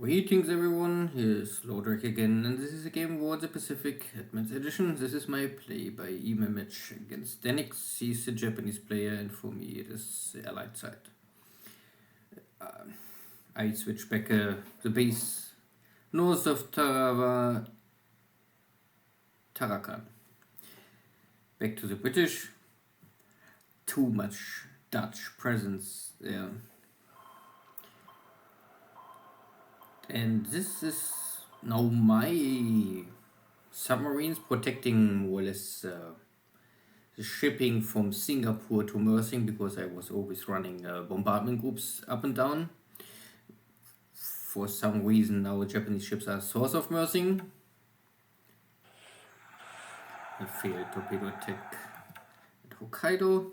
Greetings everyone, here's Lodrik again, and this is a game War the Pacific Advanced Edition. This is my play by match against Deaniks. He's a Japanese player, and for me it is the allied side. I switch back the base north of Tarakan. Back to the British. Too much Dutch presence there. And this is now my submarines protecting more or less the shipping from Singapore to Mersing, because I was always running bombardment groups up and down. For some reason now Japanese ships are source of Mersing. A failed torpedo attack at Hokkaido.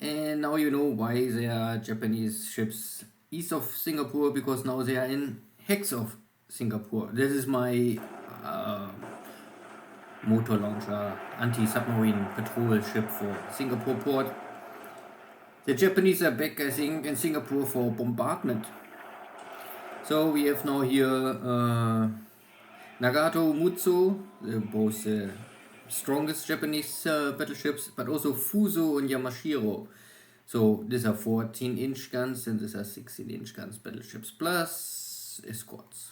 And now you know why there are Japanese ships east of Singapore, because now they are in hex of Singapore. This is my motor launcher anti-submarine patrol ship for Singapore port. The Japanese are back, I think, in Singapore for bombardment. So we have now here Nagato, Mutsu, both the strongest Japanese battleships, but also Fuso and Yamashiro. So these are 14-inch guns and these are 16-inch guns battleships plus escorts.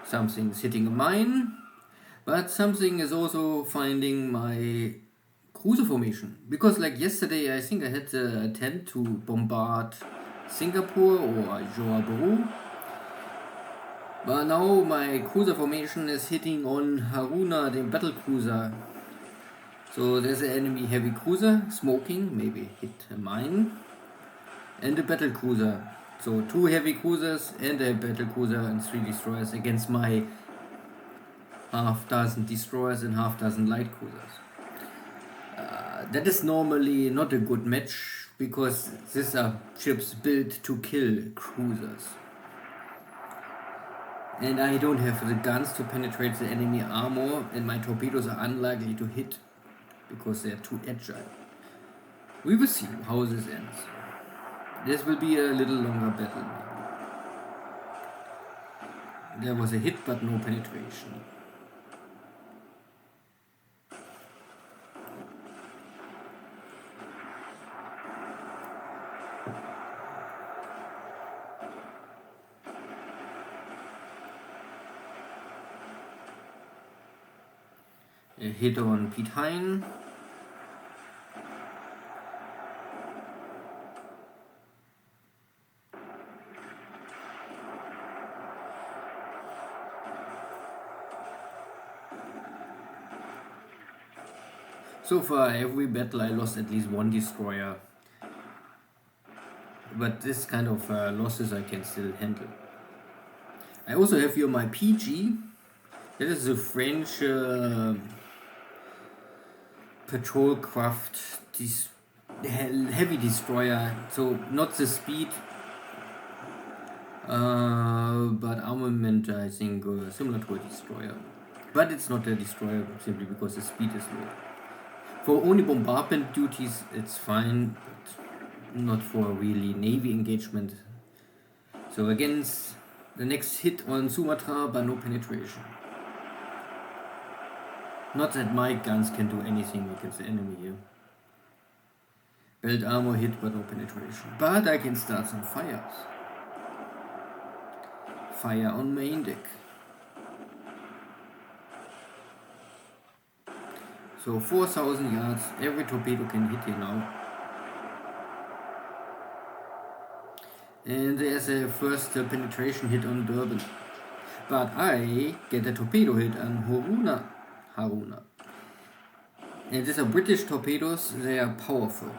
Something's hitting a mine, but something is also finding my cruiser formation. Because like yesterday I think I had the attempt to bombard Singapore or Johor, but now my cruiser formation is hitting on Haruna, the battle cruiser. So there's an enemy heavy cruiser smoking, maybe hit a mine, and a battle cruiser. So 2 heavy cruisers and a battle cruiser and 3 destroyers against my half-dozen destroyers and half-dozen light cruisers. That is normally not a good match, because these are ships built to kill cruisers. And I don't have the guns to penetrate the enemy armor, and my torpedoes are unlikely to hit because they are too agile. We will see how this ends. This will be a little longer battle maybe. There was a hit but no penetration. A hit on Pete Hine. So far, every battle I lost at least 1 destroyer. But this kind of losses I can still handle. I also have here my PG. That is a French patrol craft heavy destroyer. So not the speed, but armament, I think, similar to a destroyer. But it's not a destroyer simply because the speed is low. For only bombardment duties it's fine, but not for really navy engagement. So against the next hit on Sumatra, but no penetration. Not that my guns can do anything against the enemy here. Belt armor hit but no penetration. But I can start some fires. Fire on main deck. So 4,000 yards, every torpedo can hit here now. And there's a first penetration hit on Durban. But I get a torpedo hit on Haruna. And these are British torpedoes, they are powerful.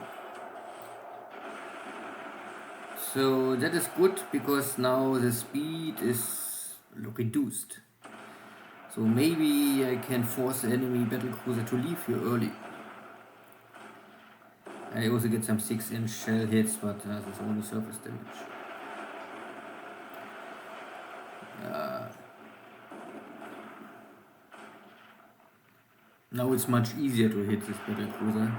So that is good, because now the speed is reduced. So maybe I can force the enemy battle cruiser to leave here early. I also get some 6-inch shell hits, but that's only surface damage. Now it's much easier to hit this battle cruiser.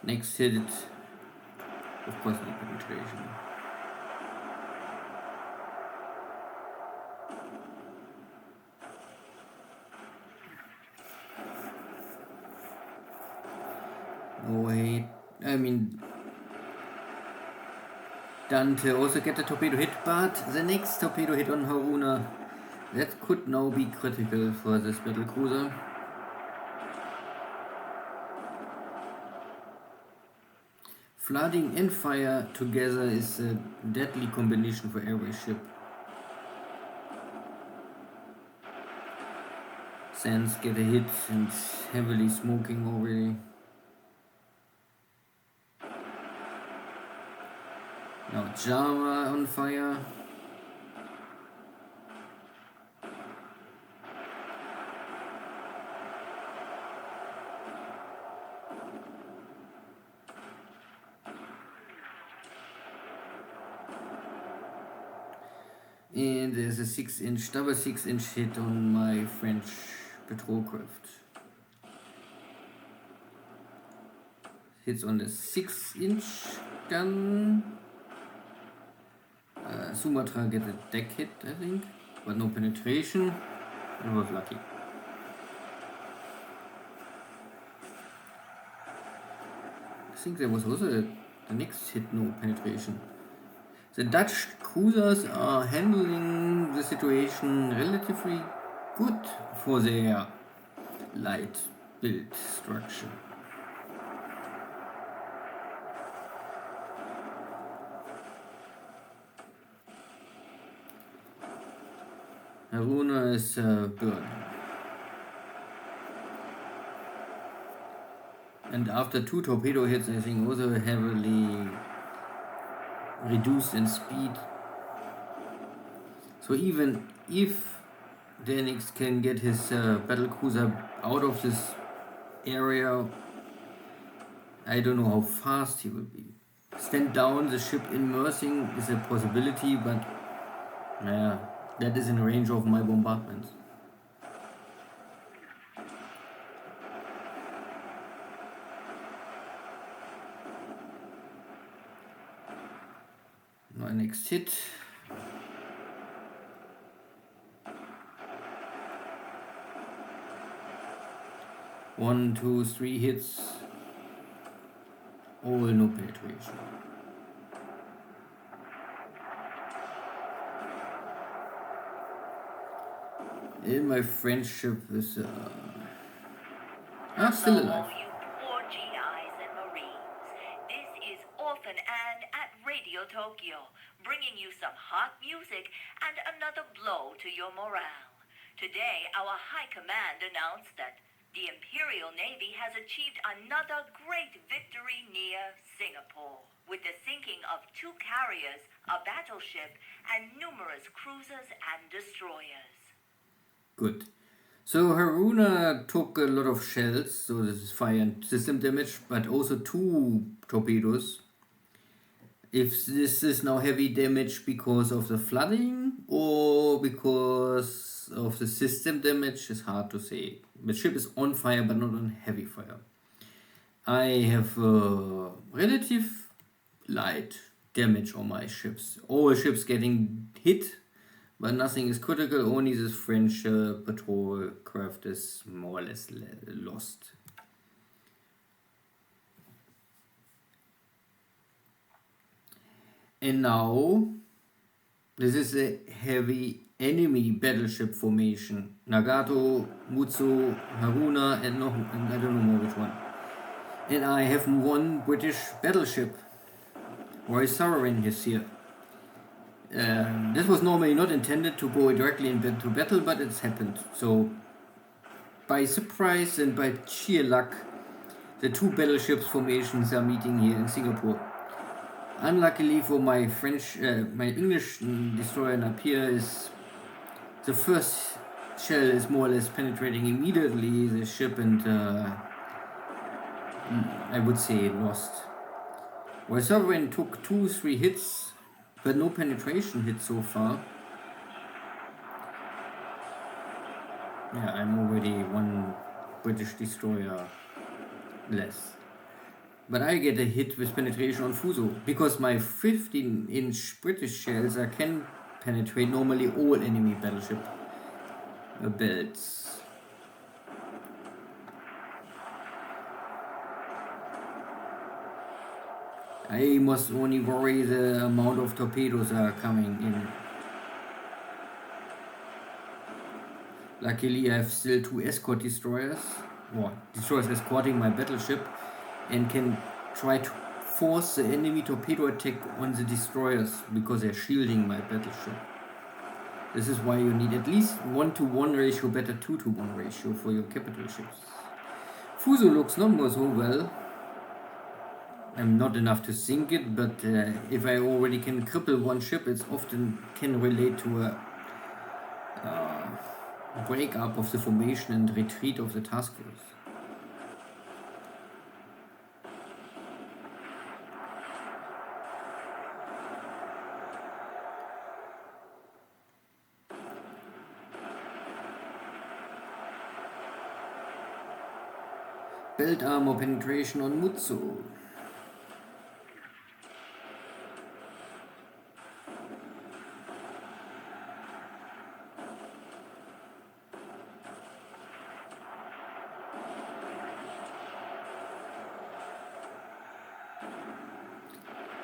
Next hit, of course, no penetration. No way. I mean, Dante also get a torpedo hit, but the next torpedo hit on Haruna, that could now be critical for this battle cruiser. Flooding and fire together is a deadly combination for every ship. Sands get a hit and heavily smoking already. Now Java on fire. And there's a 6-inch, double 6-inch hit on my French patrol craft. Hits on the 6-inch gun. Sumatra get a deck hit, I think, but no penetration. It was lucky. I think there was also the next hit, no penetration. The Dutch cruisers are handling the situation relatively good for their light build structure. Haruna is burning. And after 2 torpedo hits, I think also heavily reduced in speed. So even if Deaniks can get his battle cruiser out of this area, I don't know how fast he will be. Stand down the ship immersing is a possibility, but yeah, that is in range of my bombardments. My next hit. One, two, 3 hits. All no penetration. And my French ship is still alive. You poor GIs and Marines. This is Orphan Anne at Radio Tokyo, bringing you some hot music and another blow to your morale. Today, our High Command announced that the Imperial Navy has achieved another great victory near Singapore, with the sinking of 2 carriers, a battleship, and numerous cruisers and destroyers. Good. So Haruna took a lot of shells, so this is fire and system damage, but also 2 torpedoes. If this is now heavy damage because of the flooding or because of the system damage is hard to say. The ship is on fire but not on heavy fire. I have relative light damage on my ships. All ships getting hit, but nothing is critical. Only this French patrol craft is more or less lost. And now, this is a heavy enemy battleship formation. Nagato, Mutsu, Haruna, and I don't know more which one. And I have 1 British battleship. Royal Sovereign is here. This was normally not intended to go directly into battle, but it's happened. So, by surprise and by sheer luck, the 2 battleships formations are meeting here in Singapore. Unluckily for my my English destroyer Napier is the first shell is more or less penetrating immediately the ship and I would say lost. While Sovereign took 2-3 hits, but no penetration hit so far. Yeah, I'm already 1 British destroyer less. But I get a hit with penetration on Fuso because my 15-inch British shells can penetrate normally all enemy battleship belts. I must only worry the amount of torpedoes are coming in. Luckily I have still 2 escort destroyers, or destroyers escorting my battleship, and can try to force the enemy torpedo attack on the destroyers because they're shielding my battleship. This is why you need at least 1-to-1 ratio, better 2-to-1 ratio for your capital ships. Fuso looks not more so well. I'm not enough to sink it, but if I already can cripple one ship, it often can relate to a breakup of the formation and retreat of the task force. Belt armor penetration on Mutsu.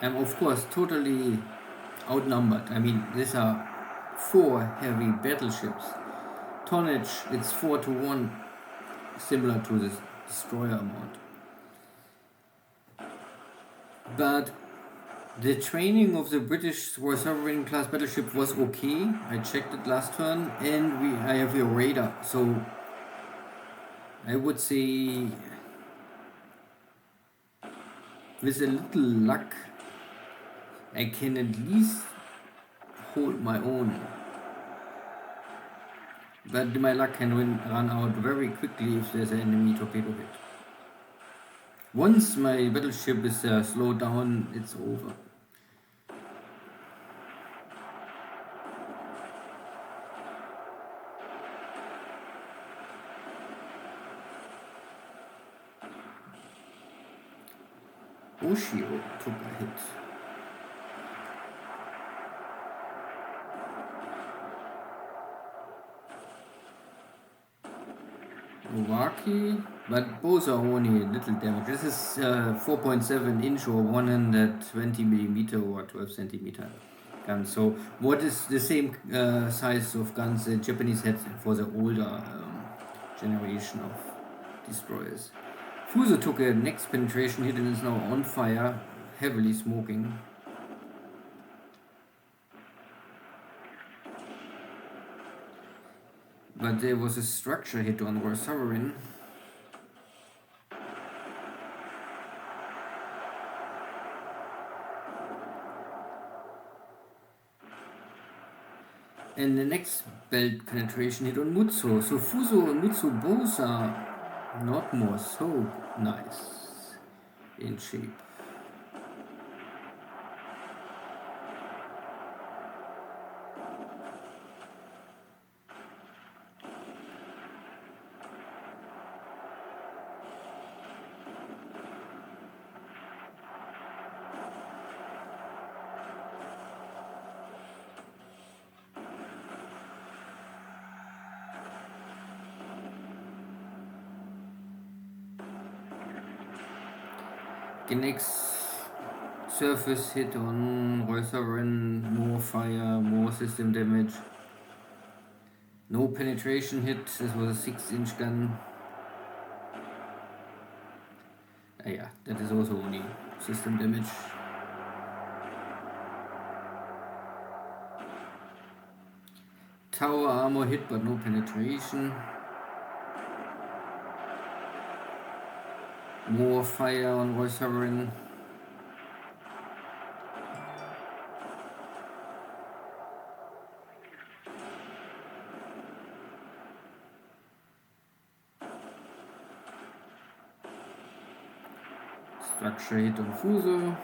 I'm of course totally outnumbered. I mean, these are 4 heavy battleships. Tonnage, it's 4-to-1, similar to this destroyer amount. But the training of the British Royal Sovereign class battleship was okay. I checked it last turn, and I have a radar, so I would say with a little luck I can at least hold my own. But my luck can run out very quickly if there's an enemy torpedo hit. Once my battleship is slowed down, it's over. Oshio took a hit. Owaki, but both are only a little damage. This is 4.7 inch or 120 millimeter or 12 centimeter gun. So what is the same size of guns the Japanese had for the older generation of destroyers. Fuso took a next penetration hit and is now on fire, heavily smoking. But there was a structure hit on Royal Sovereign. And the next belt penetration hit on Mutsu. So Fuso and Mutsu both are not more so nice in shape. Deaniks surface hit on Royal Sovereign, more fire, more system damage. No penetration hit, this was a 6-inch gun. Yeah, that is also only system damage. Tower armor hit but no penetration. More fire on Royal Sovereign. Structure hit on Fuso.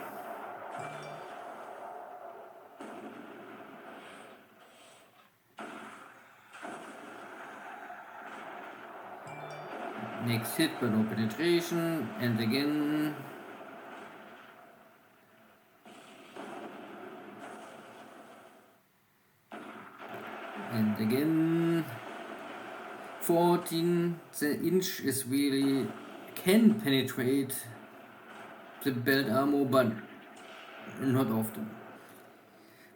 Next hit but no penetration, and again But again, 14 inch is really can penetrate the belt armor, but not often.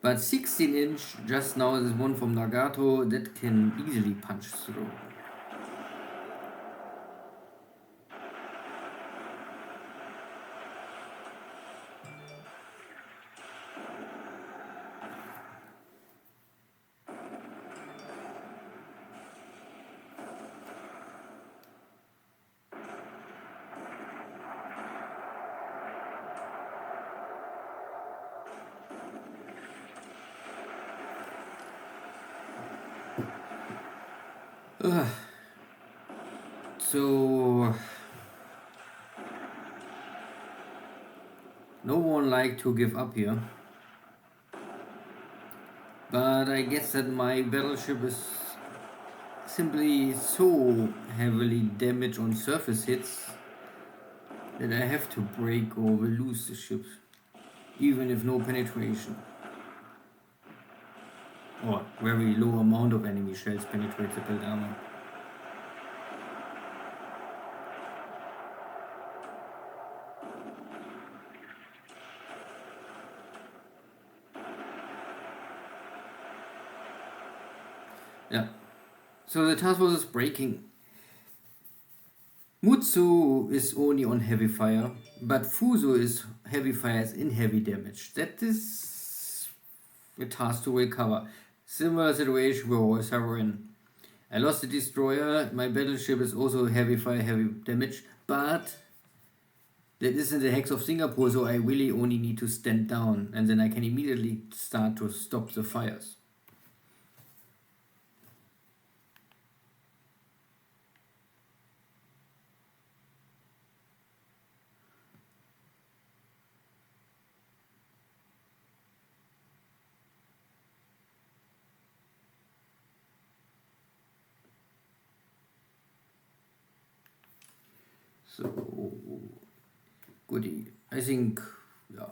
But 16 inch, just now this one from Nagato, that can easily punch through. So no one like to give up here, but I guess that my battleship is simply so heavily damaged on surface hits that I have to break or will lose the ship, even if no penetration or very low amount of enemy shells penetrate the belt armor. Yeah. So the task force is breaking. Mutsu is only on heavy fire, but Fuso is heavy fires in heavy damage. That is a task to recover. Similar situation where I was in. I lost the destroyer, my battleship is also heavy fire, heavy damage, but that isn't the Hex of Singapore, so I really only need to stand down and then I can immediately start to stop the fires. So, goodie. I think, yeah.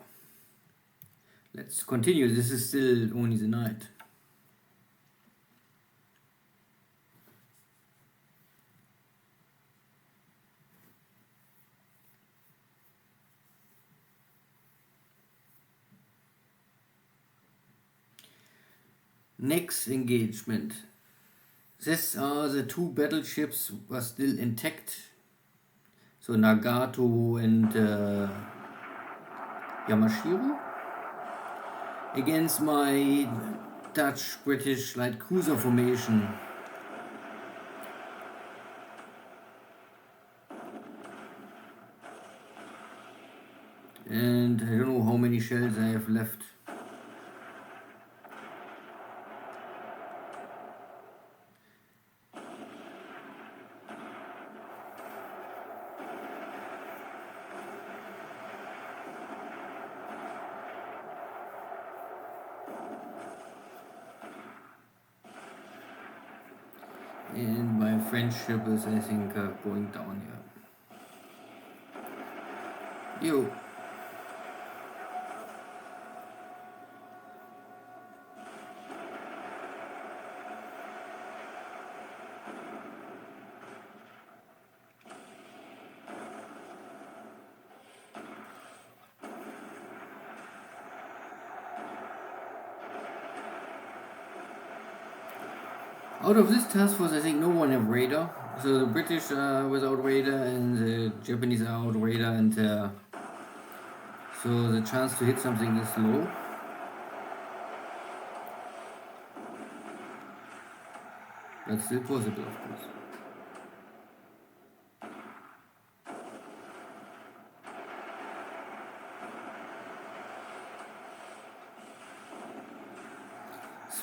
Let's continue. This is still only the night. Next engagement. These are the two battleships were still intact. So Nagato and Yamashiro against my Dutch-British light cruiser formation. And I don't know how many shells I have left. And my French ship is, I think, going down here. Yo. Out of this task force, I think no one have radar. So the British are without radar and the Japanese are out radar, and so the chance to hit something is low. But still possible, of course.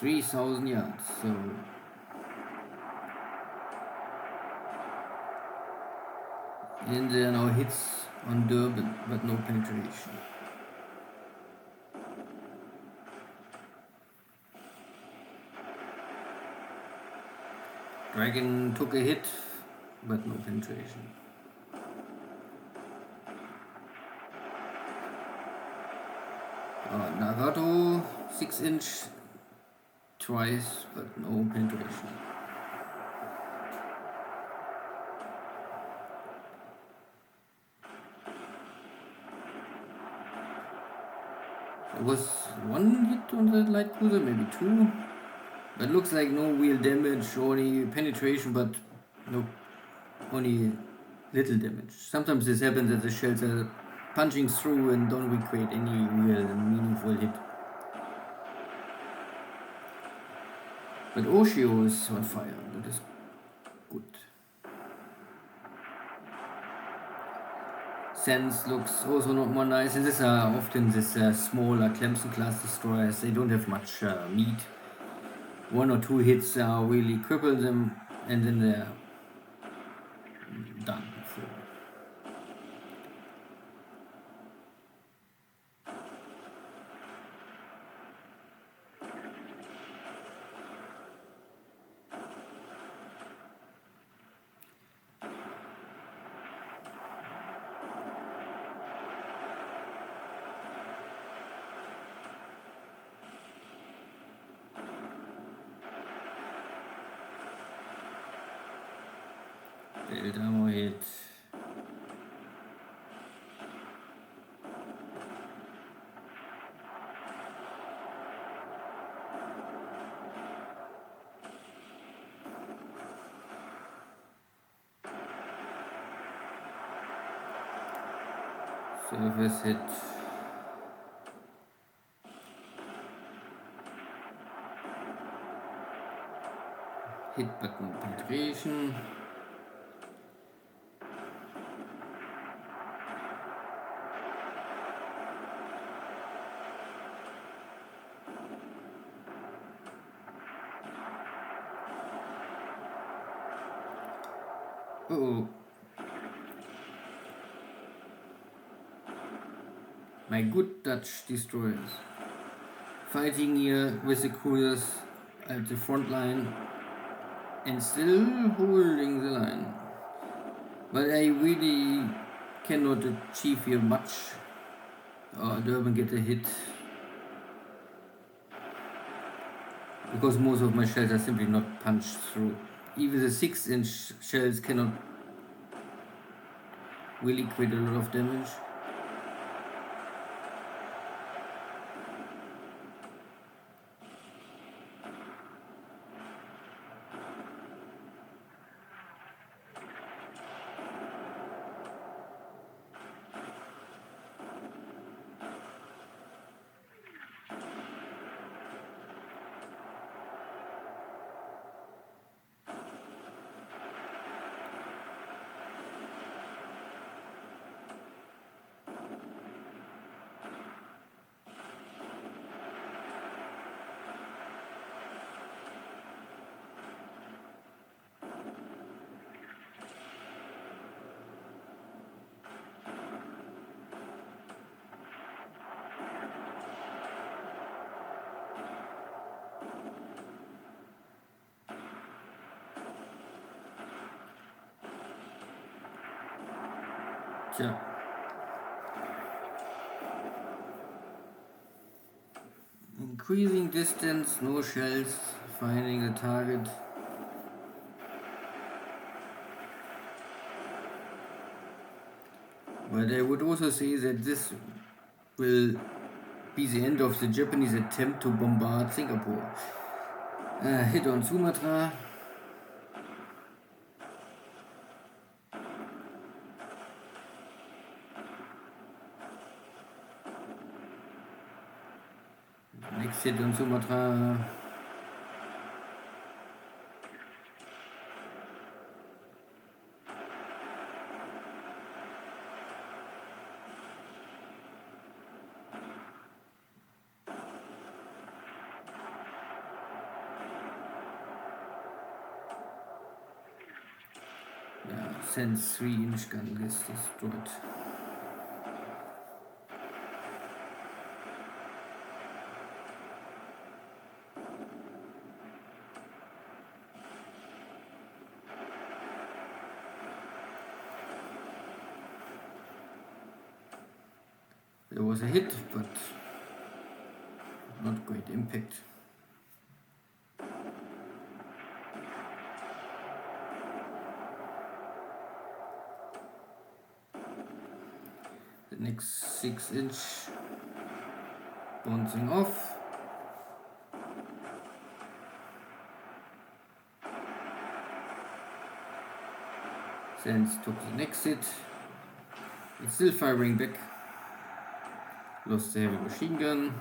$3,000 yards, so and there are now hits on Durban, but no penetration. Dragon took a hit, but no penetration. Nagato 6 inch twice, but no penetration. There was one hit on the light cruiser, maybe two. But looks like no real damage, only penetration, but no, only little damage. Sometimes this happens that the shells are punching through and don't recreate any real meaningful hit. But Oshio is on fire, that is good. Sense looks also not more nice, and these are often these smaller Clemson class destroyers. They don't have much meat. One or two hits really cripple them, and then they're done. So. Build ammo hit. Surface hit. Hit but no penetration. Oh, my good Dutch destroyers fighting here with the cruisers at the front line and still holding the line. But I really cannot achieve here much. Durban get a hit because most of my shells are simply not punched through. Even the 6-inch shells cannot really create a lot of damage. Tja. Increasing distance, no shells, finding the target. But I would also say that this will be the end of the Japanese attempt to bombard Singapore. Hit on Sumatra. Next hit on Sumatra. Sense 3-inch gun is destroyed. There was a hit, but not great impact. The next 6-inch bouncing off. Sens took the next hit. It's still firing back. Lost the heavy machine gun.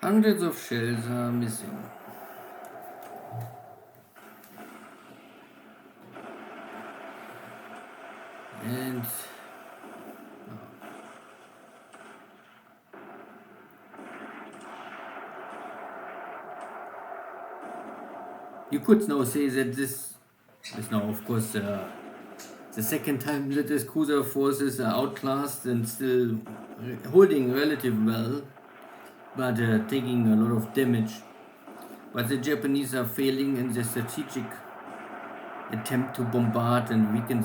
Hundreds of shells are missing. And you could now say that this is now, of course, the second time that this cruiser forces are outclassed and still holding relatively well, but taking a lot of damage. But the Japanese are failing in their strategic attempt to bombard and weaken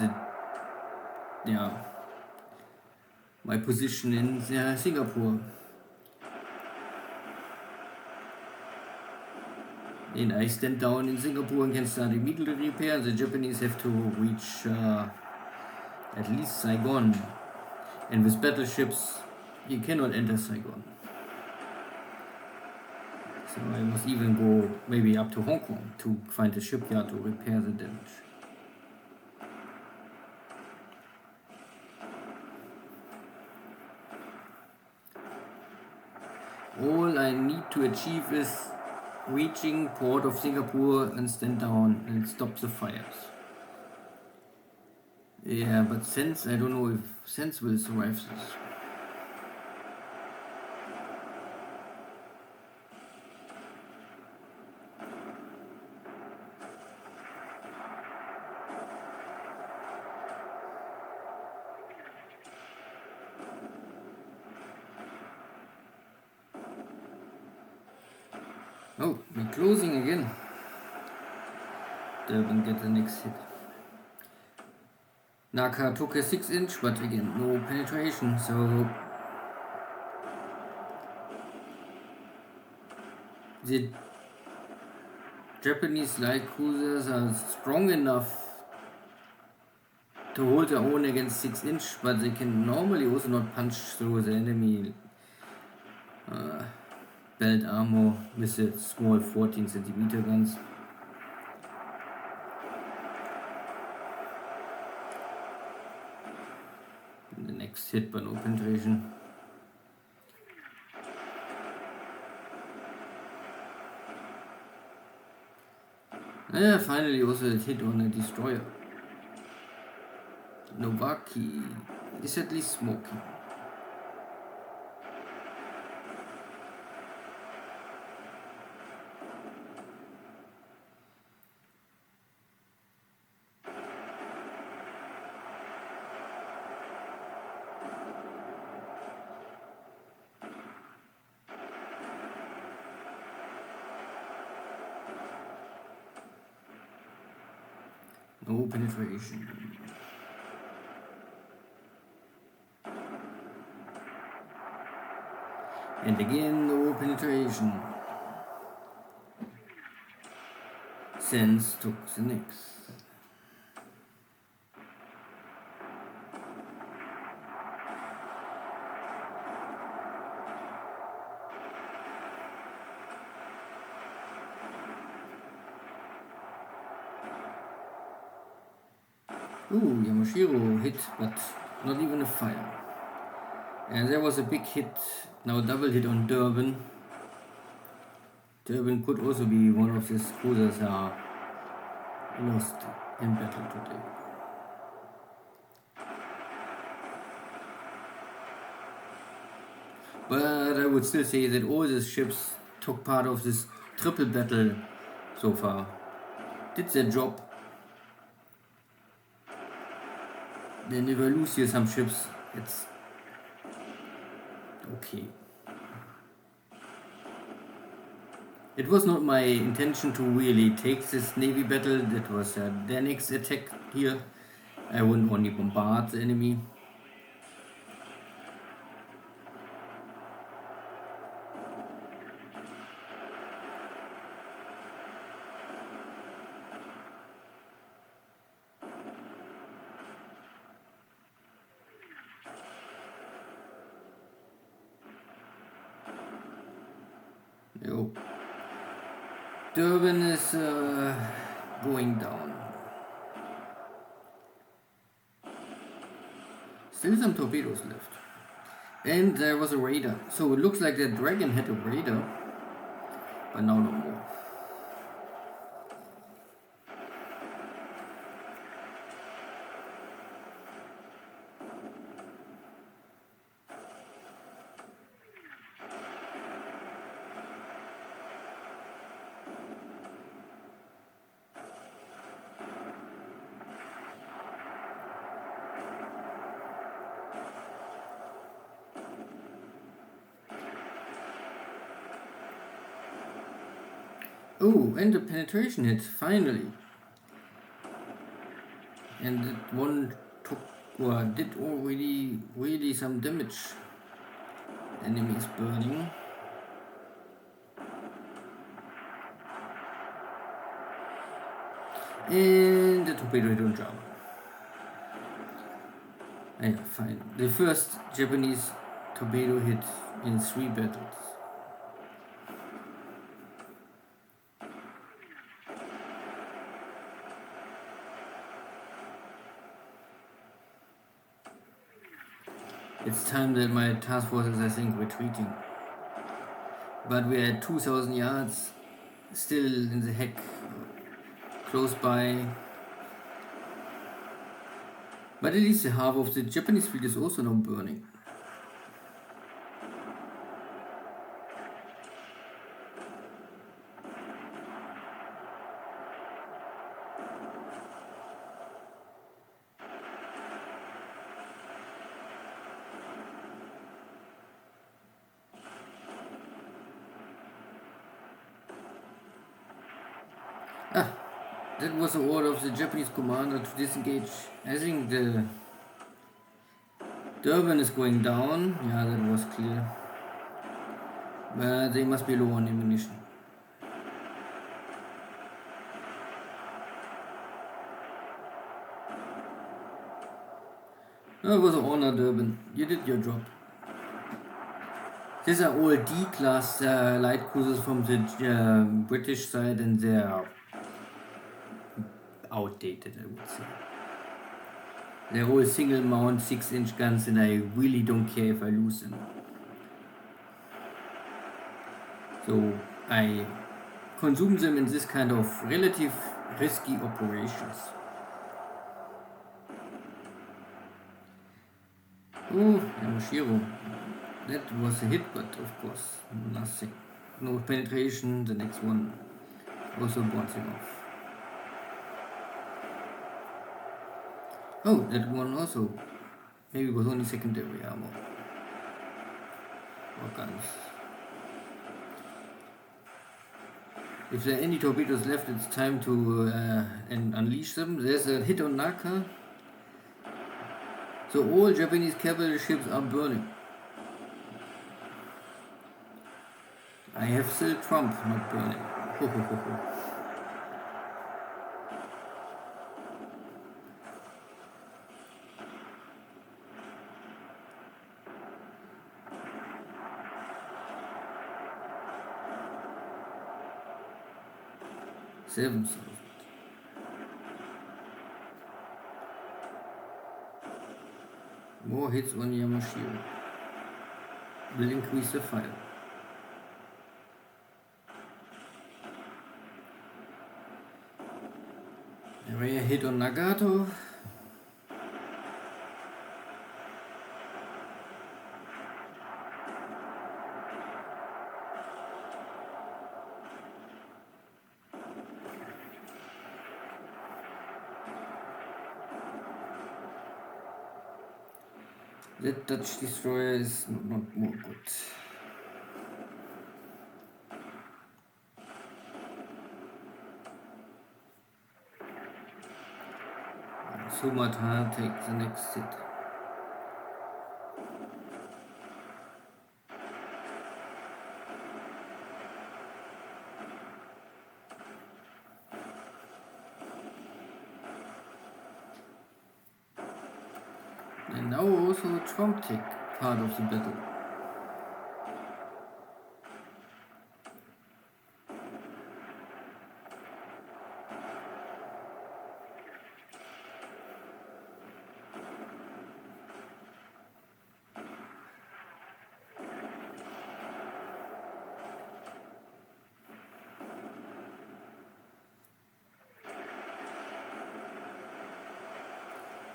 my position in Singapore. And I stand down in Singapore and can start immediately repair. The Japanese have to reach at least Saigon. And with battleships, you cannot enter Saigon. So I must even go maybe up to Hong Kong to find a shipyard to repair the damage. All I need to achieve is reaching port of Singapore and stand down and stop the fires. Yeah, but Sens, I don't know if Sens will survive this. Oh, we're closing again. Durban get the next hit. Naka took a 6-inch, but again, no penetration, so the Japanese light cruisers are strong enough to hold their own against 6-inch, but they can normally also not punch through the enemy belt armor with the small 14cm guns. And the next hit, but no penetration. Finally also a hit on a destroyer. Novaki is at least smoking. No penetration. And again, no penetration. Sens took the next. Ooh, Yamashiro hit, but not even a fire. And there was a big hit, now double hit on Durban. Durban could also be one of these cruisers that are lost in battle today. But I would still say that all these ships took part of this triple battle so far. Did their job. Then if I lose here some ships, it's okay. It was not my intention to really take this navy battle. That was a Deaniks attack here. I wouldn't only bombard the enemy. No. Durban is going down. Still some torpedoes left. And there was a raider. So it looks like the dragon had a raider. But now no more. Oh, and the penetration hit, finally. And that one took, or did already really some damage. Enemy is burning. And the torpedo hit on Java. Yeah, fine. The first Japanese torpedo hit in 3 battles. It's time that my task force is, I think, retreating. But we're at 2,000 yards, still in the heck, close by. But at least the half of the Japanese fleet is also now burning. That was the order of the Japanese commander to disengage. I think the Durban is going down. Yeah, that was clear. But they must be low on ammunition. No, it was an honor, Durban. You did your job. These are all D-class light cruisers from the British side, and they are outdated, I would say. They're all single mount 6-inch guns, and I really don't care if I lose them. So I consume them in this kind of relative risky operations. Oh, Yamashiro. That was a hit, but of course nothing. No penetration. The next one also bouncing off. Oh, that one also maybe was only secondary armor or guns. If there are any torpedoes left, it's time to unleash them. There's a hit on Naka. So all Japanese cavalry ships are burning. I have still Trump not burning. Ho, ho, ho, ho. $7,000. More hits on Yamashiro will increase the fire. Rare hit on Nagato. That Dutch destroyer is not more good. Sumatra takes the next hit. And now also Trump take part of the battle.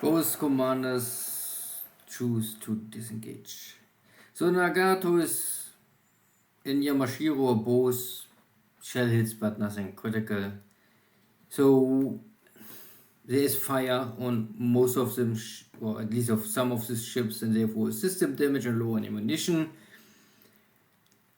Both commanders choose to disengage. So Nagato is in Yamashiro, both shell hits but nothing critical. So there is fire on most of them, or at least of some of these ships, and therefore system damage and low on ammunition.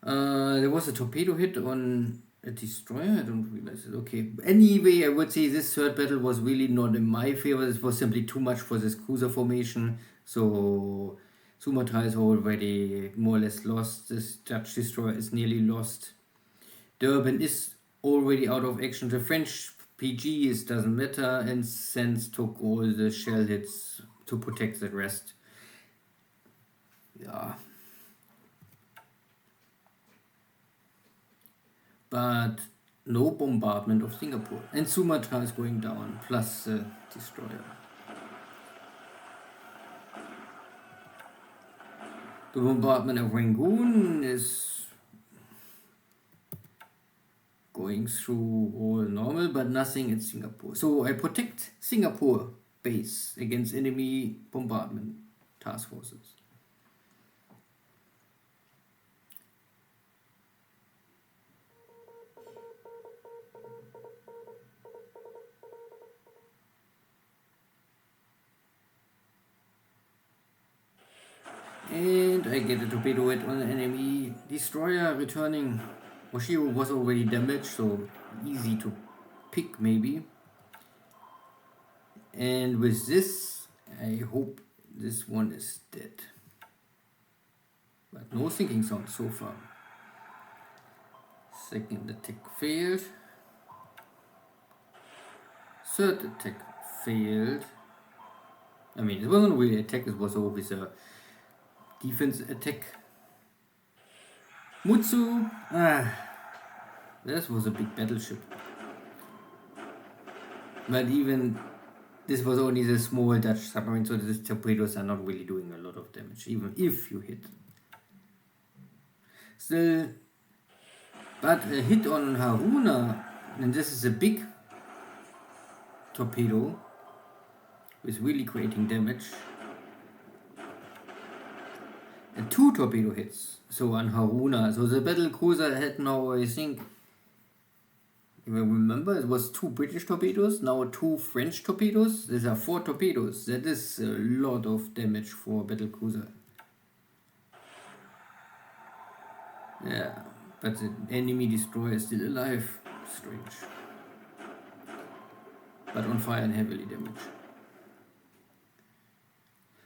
There was a torpedo hit on a destroyer, I don't realize it. Okay, anyway, I would say this third battle was really not in my favor. This was simply too much for this cruiser formation. So Sumatra is already more or less lost. This Dutch destroyer is nearly lost. Durban is already out of action. The French PG doesn't matter, and Sense took all the shell hits to protect the rest. Yeah. But no bombardment of Singapore. And Sumatra is going down, plus the destroyer. The bombardment of Rangoon is going through all normal, but nothing at Singapore. So I protect Singapore base against enemy bombardment task forces. And I get a torpedo hit on an enemy destroyer returning. Oshiro was already damaged, so easy to pick maybe. And with this, I hope this one is dead. But no sinking sound so far. Second attack failed. Third attack failed. I mean, it wasn't really an attack, it was always a defense attack. Mutsu, this was a big battleship. But even this was only the small Dutch submarine, so these torpedoes are not really doing a lot of damage, even if you hit. Still, but a hit on Haruna, and this is a big torpedo with really creating damage. And 2 torpedo hits, so on Haruna. So the battle cruiser had now, I think, if I remember, it was 2 British torpedoes, now 2 French torpedoes. These are 4 torpedoes. That is a lot of damage for a battle cruiser. Yeah, but the enemy destroyer is still alive. Strange. But on fire and heavily damaged.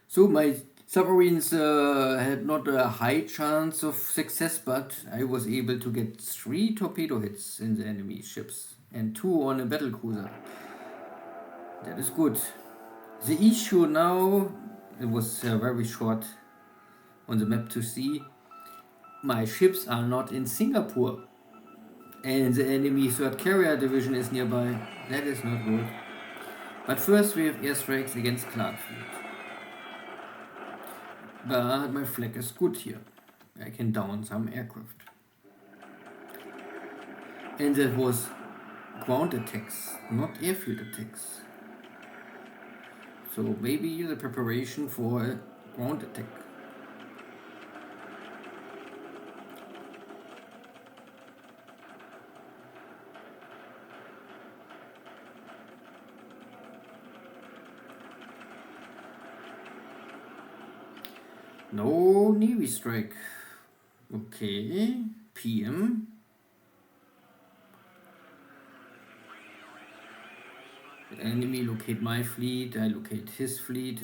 So my submarines had not a high chance of success, but I was able to get 3 torpedo hits in the enemy ships and 2 on a battle cruiser. That is good. The issue now, it was very short on the map to see. My ships are not in Singapore and the enemy 3rd carrier division is nearby. That is not good. But first we have airstrikes against Clarkfield. But my flag is good here. I can down some aircraft. And that was ground attacks, not airfield attacks. So maybe the preparation for a ground attack. No Navy strike. Okay, PM. The enemy locate my fleet, I locate his fleet.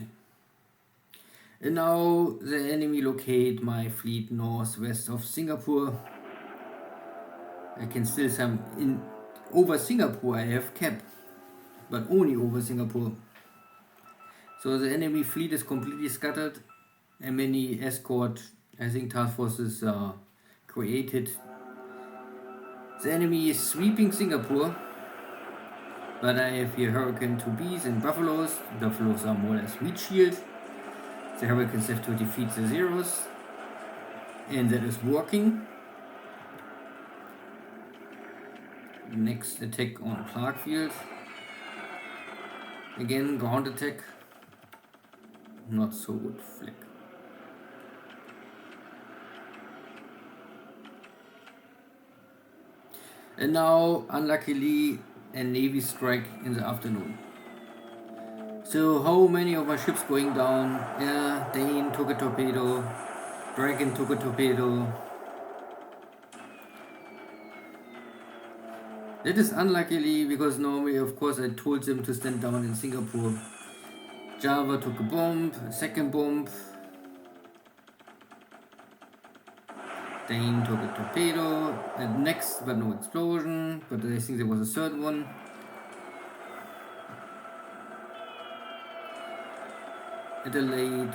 And now the enemy locate my fleet northwest of Singapore. I can still over Singapore I have cap, but only over Singapore. So the enemy fleet is completely scattered and many escort, I think, task forces are created. The enemy is sweeping Singapore, but I have here Hurricane 2Bs and Buffaloes. Buffaloes are more or less wheat shield. The Hurricanes have to defeat the Zeros, and that is working. Next attack on Clarkfield. Again, ground attack. Not so good flag. And now, unluckily, a Navy strike in the afternoon. So how many of my ships going down? Yeah, Dane took a torpedo, Dragon took a torpedo. That is unluckily because normally, of course, I told them to stand down in Singapore. Java took a bomb, a second bomb. Dane took a torpedo, and next, but no explosion. But I think there was a third one. Adelaide.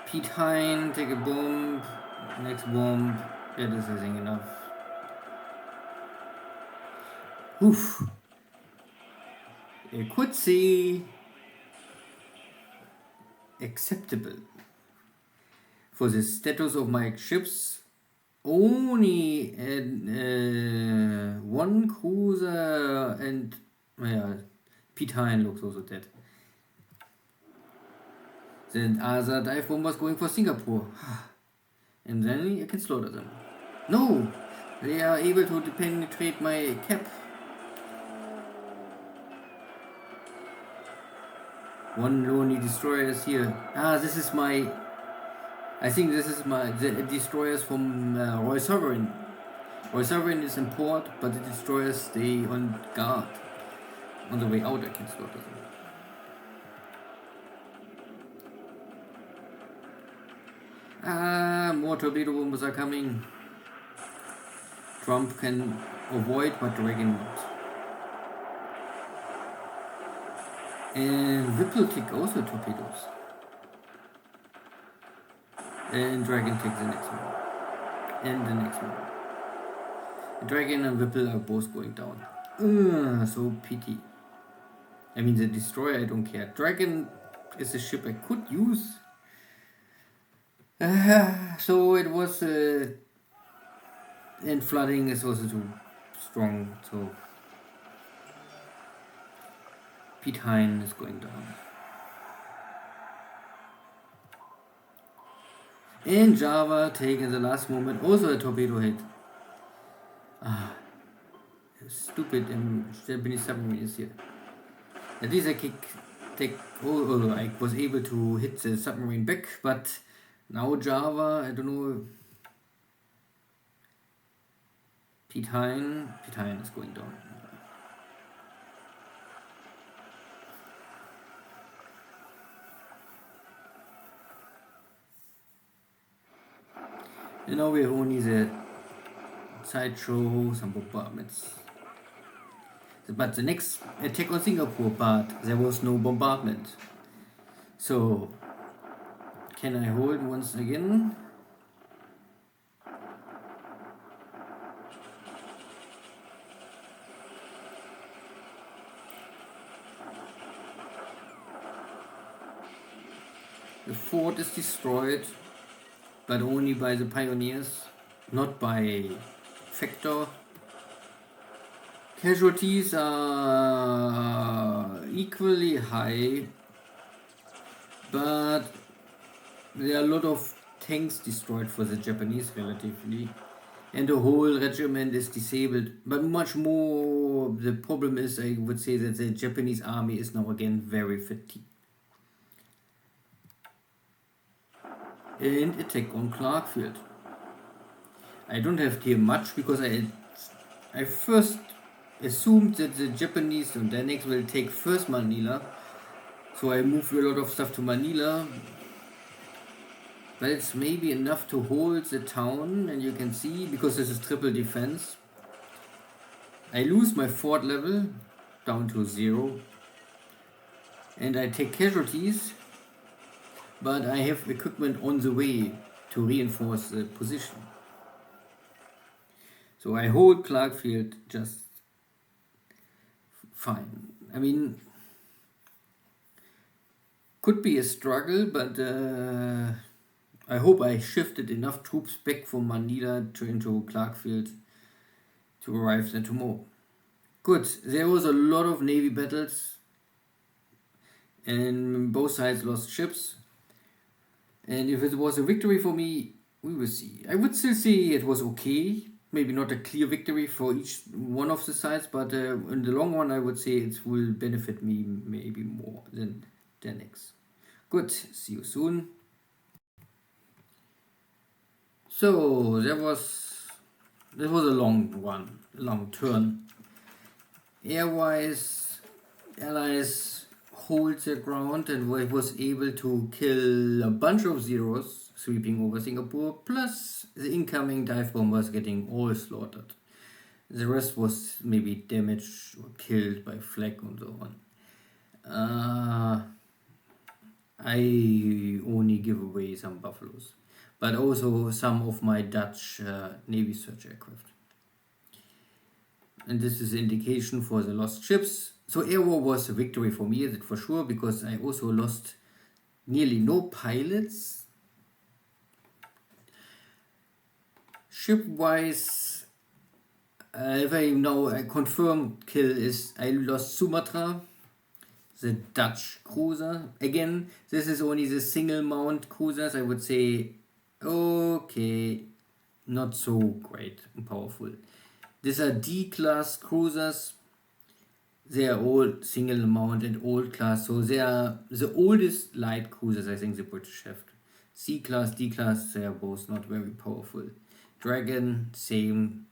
Pete Hine, take a bomb. Next bomb. That is, I think, enough. Oof. I could say acceptable. For the status of my ships, only one cruiser and Pete Hine looks also dead. Then other dive bombers going for Singapore. And then I can slaughter them. No! They are able to penetrate my cap. One lonely destroyer is here. This is my... I think this is the destroyers from Royal Sovereign. Royal Sovereign is in port, but the destroyers stay on guard. On the way out I can slaughter them. More torpedo bombers are coming. Trump can avoid, but Dragon not. And Whipple take also torpedoes. And Dragon takes the next one. And the next one. Dragon and Whipple are both going down. So pity. I mean, the destroyer I don't care. Dragon is a ship I could use. So it was... and flooding is also too strong. So Pete Hine is going down. And Java take in the last moment also a torpedo hit. Stupid Japanese submarine is here. At least I I was able to hit the submarine back, but now Java, I don't know. Pete Hine is going down. And now we have only the sideshow, some bombardments. But the next attack on Singapore part, there was no bombardment. So, can I hold once again? The fort is destroyed, but only by the pioneers, not by Factor. Casualties are equally high, but there are a lot of tanks destroyed for the Japanese relatively, and the whole regiment is disabled. But much more, the problem is, I would say, that the Japanese army is now again very fatigued. And attack on Clarkfield. I don't have here much because I first assumed that the Japanese and Deaniks will take first Manila, so I moved a lot of stuff to Manila. But it's maybe enough to hold the town, and you can see, because this is triple defense, I lose my fort level down to 0, and I take casualties, but I have equipment on the way to reinforce the position. So I hold Clarkfield just fine. I mean, could be a struggle, but I hope I shifted enough troops back from Manila into Clarkfield to arrive there tomorrow. Good, there was a lot of navy battles and both sides lost ships. And if it was a victory for me, we will see. I would still say it was okay. Maybe not a clear victory for each one of the sides, but in the long run, I would say it will benefit me maybe more than Deaniks. Good, see you soon. So that was a long one, a long turn. Airwise, Allies hold their ground and was able to kill a bunch of Zeros sweeping over Singapore, plus the incoming dive bombers getting all slaughtered. The rest was maybe damaged or killed by flak and so on. I only give away some buffaloes, but also some of my Dutch Navy search aircraft. And this is an indication for the lost ships. So air war was a victory for me, that for sure, because I also lost nearly no pilots. Ship-wise, if I know a confirmed kill is I lost Sumatra, the Dutch cruiser. Again, this is only the single mount cruisers. I would say, okay, not so great and powerful. These are D-class cruisers. They are all single mount and old class, so they are the oldest light cruisers I think the British have. C-class, D-class, they are both not very powerful. Dragon, same.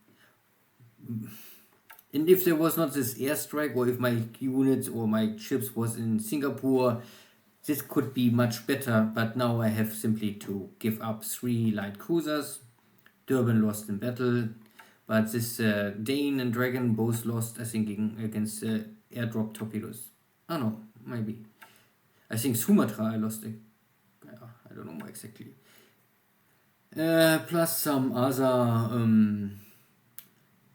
And if there was not this airstrike, or if my units or my ships was in Singapore, this could be much better, but now I have simply to give up 3 light cruisers. Durban lost in battle, but this Dane and Dragon both lost, I think, against airdrop torpedoes. Oh no, maybe. I think Sumatra I lost it. I don't know more exactly. Plus some other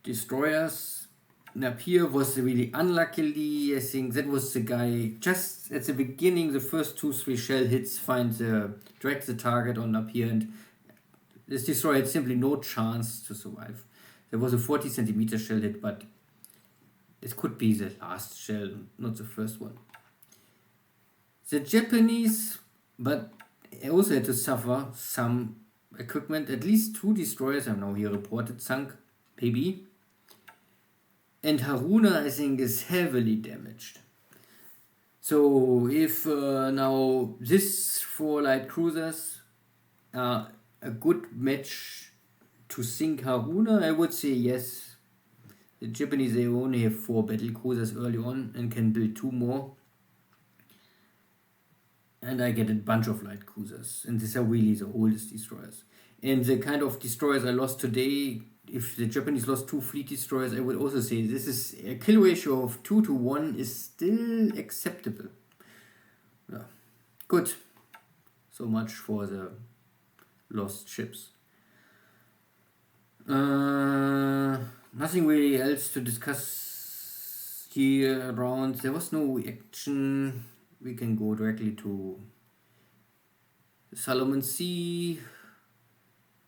destroyers. Napier was really unluckily, I think that was the guy just at the beginning, the first 2-3 shell hits drag the target on Napier, and this destroyer had simply no chance to survive. There was a 40 centimeter shell hit, but it could be the last shell, not the first one. The Japanese, but also had to suffer some equipment. At least 2 destroyers are now here reported sunk, maybe. And Haruna, I think, is heavily damaged. So if now this 4 light cruisers are a good match to sink Haruna, I would say yes. The Japanese, they only have 4 battle cruisers early on and can build 2 more. And I get a bunch of light cruisers, and these are really the oldest destroyers. And the kind of destroyers I lost today, if the Japanese lost 2 fleet destroyers, I would also say this is a kill ratio of 2-1 is still acceptable. Yeah. Good. So much for the lost ships. Nothing really else to discuss here around. There was no action. We can go directly to Solomon Sea.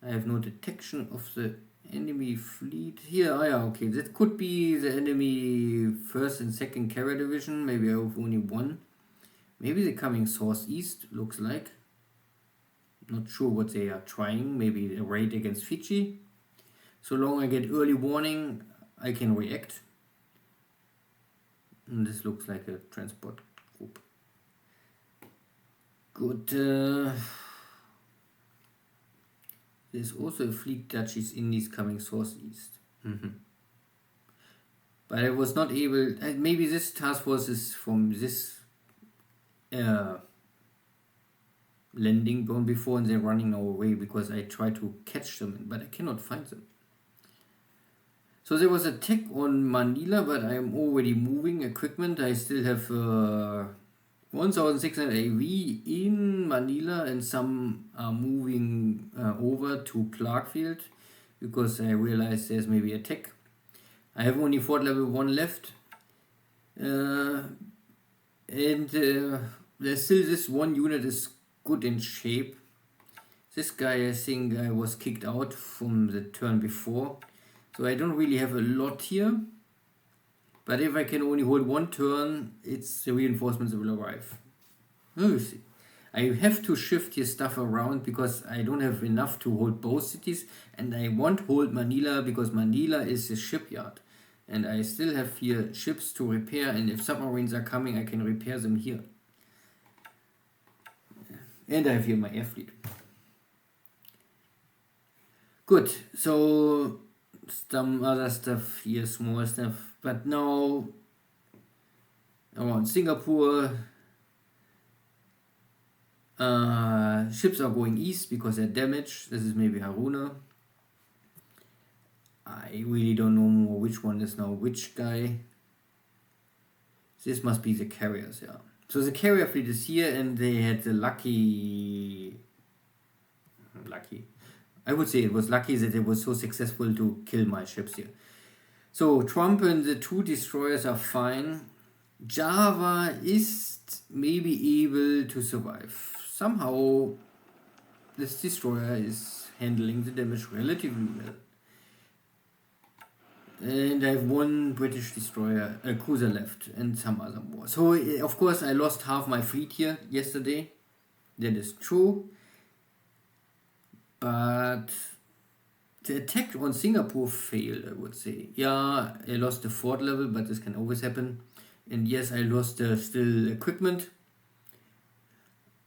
I have no detection of the Enemy fleet here. Oh yeah, okay. That could be the enemy first and second carrier division. Maybe I have only one. Maybe they're coming southeast, looks like. Not sure what they are trying. Maybe a raid against Fiji. So long I get early warning, I can react. And this looks like a transport group. Good. There's also a fleet Dutchies Indies coming southeast. But I was not able. Maybe this task force is from this landing ground before, and they're running away because I tried to catch them, but I cannot find them. So there was a tech on Manila, but I am already moving equipment. I still have 1,600 AV in Manila, and some are moving over to Clarkfield because I realized there's maybe a tech. I have only fort level 1 left, and there's still this one unit is good in shape. This guy, I think I was kicked out from the turn before, so I don't really have a lot here. But if I can only hold one turn, it's the reinforcements will arrive. Oh, see. I have to shift his stuff around because I don't have enough to hold both cities, and I won't hold Manila because Manila is a shipyard, and I still have here ships to repair, and if submarines are coming I can repair them here. And I have here my air fleet. Good, so some other stuff here, small stuff, but now around Singapore, ships are going east because they're damaged. This is maybe Haruna. I really don't know more which one is now which guy. This must be the carriers, yeah. So the carrier fleet is here, and they had the lucky. I would say it was lucky that it was so successful to kill my ships here. So Trump and the 2 destroyers are fine. Java is maybe able to survive. Somehow this destroyer is handling the damage relatively well. And I have 1 British destroyer, a cruiser left, and some other more. So of course I lost half my fleet here yesterday. That is true. But the attack on Singapore failed, I would say. Yeah, I lost the fort level, but this can always happen. And yes, I lost still equipment.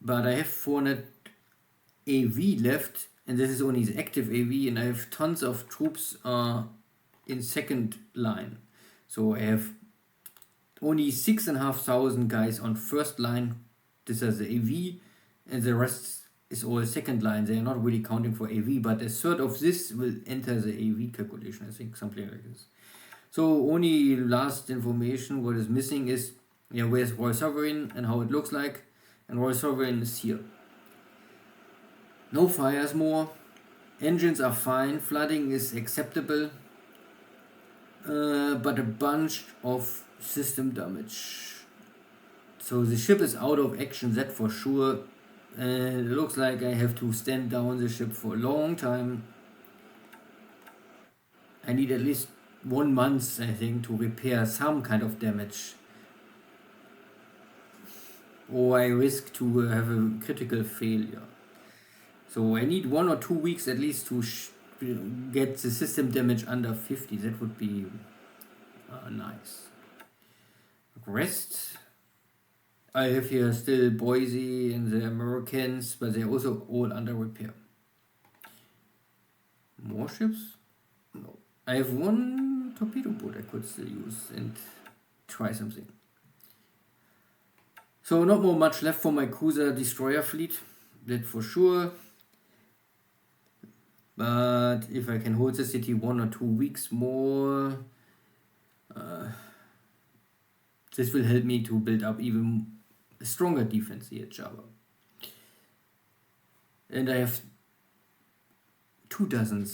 But I have 400 AV left, and this is only the active AV, and I have tons of troops in second line. So I have only 6,500 guys on first line. This is the AV, and the rest is all second line. They are not really counting for AV, but a third of this will enter the AV calculation, I think, something like this. So only last information, what is missing is, yeah, where's Royal Sovereign and how it looks like, and Royal Sovereign is here. No fires more, engines are fine, flooding is acceptable, but a bunch of system damage. So the ship is out of action, that for sure. And it looks like I have to stand down the ship for a long time. I need at least 1 month, I think, to repair some kind of damage. Or I risk to have a critical failure. So I need 1 or 2 weeks at least to get the system damage under 50. That would be nice. Rest. I have here still Boise and the Americans, but they're also all under repair. More ships? No. I have 1 torpedo boat I could still use and try something. So not more much left for my cruiser destroyer fleet, that for sure. But if I can hold the city 1 or 2 weeks more, this will help me to build up even a stronger defense here at Java. And I have 24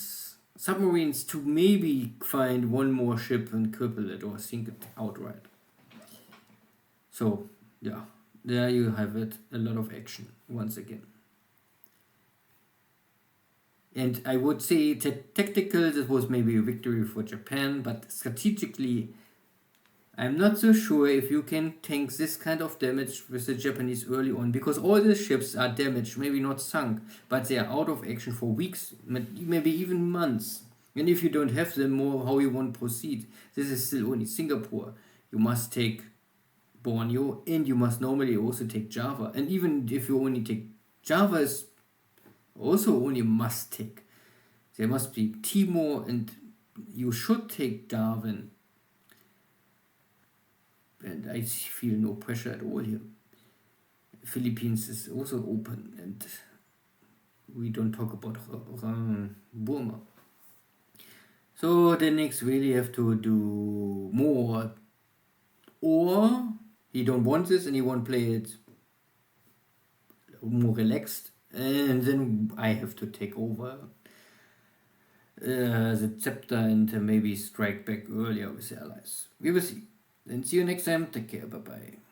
submarines to maybe find 1 more ship and cripple it or sink it outright. So yeah, there you have it, a lot of action once again. And I would say tactical, this was maybe a victory for Japan, but strategically, I'm not so sure if you can tank this kind of damage with the Japanese early on, because all the ships are damaged, maybe not sunk, but they are out of action for weeks, maybe even months. And if you don't have them more, how you want to proceed? This is still only Singapore. You must take Borneo, and you must normally also take Java. And even if you only take Java, is also only must take. There must be Timor, and you should take Darwin. And I feel no pressure at all here. Philippines is also open, and we don't talk about Burma. So the Deaniks really have to do more, or he don't want this and he won't play it more relaxed, and then I have to take over the scepter and maybe strike back earlier with the allies. We will see. Then see you next time. Take care. Bye bye.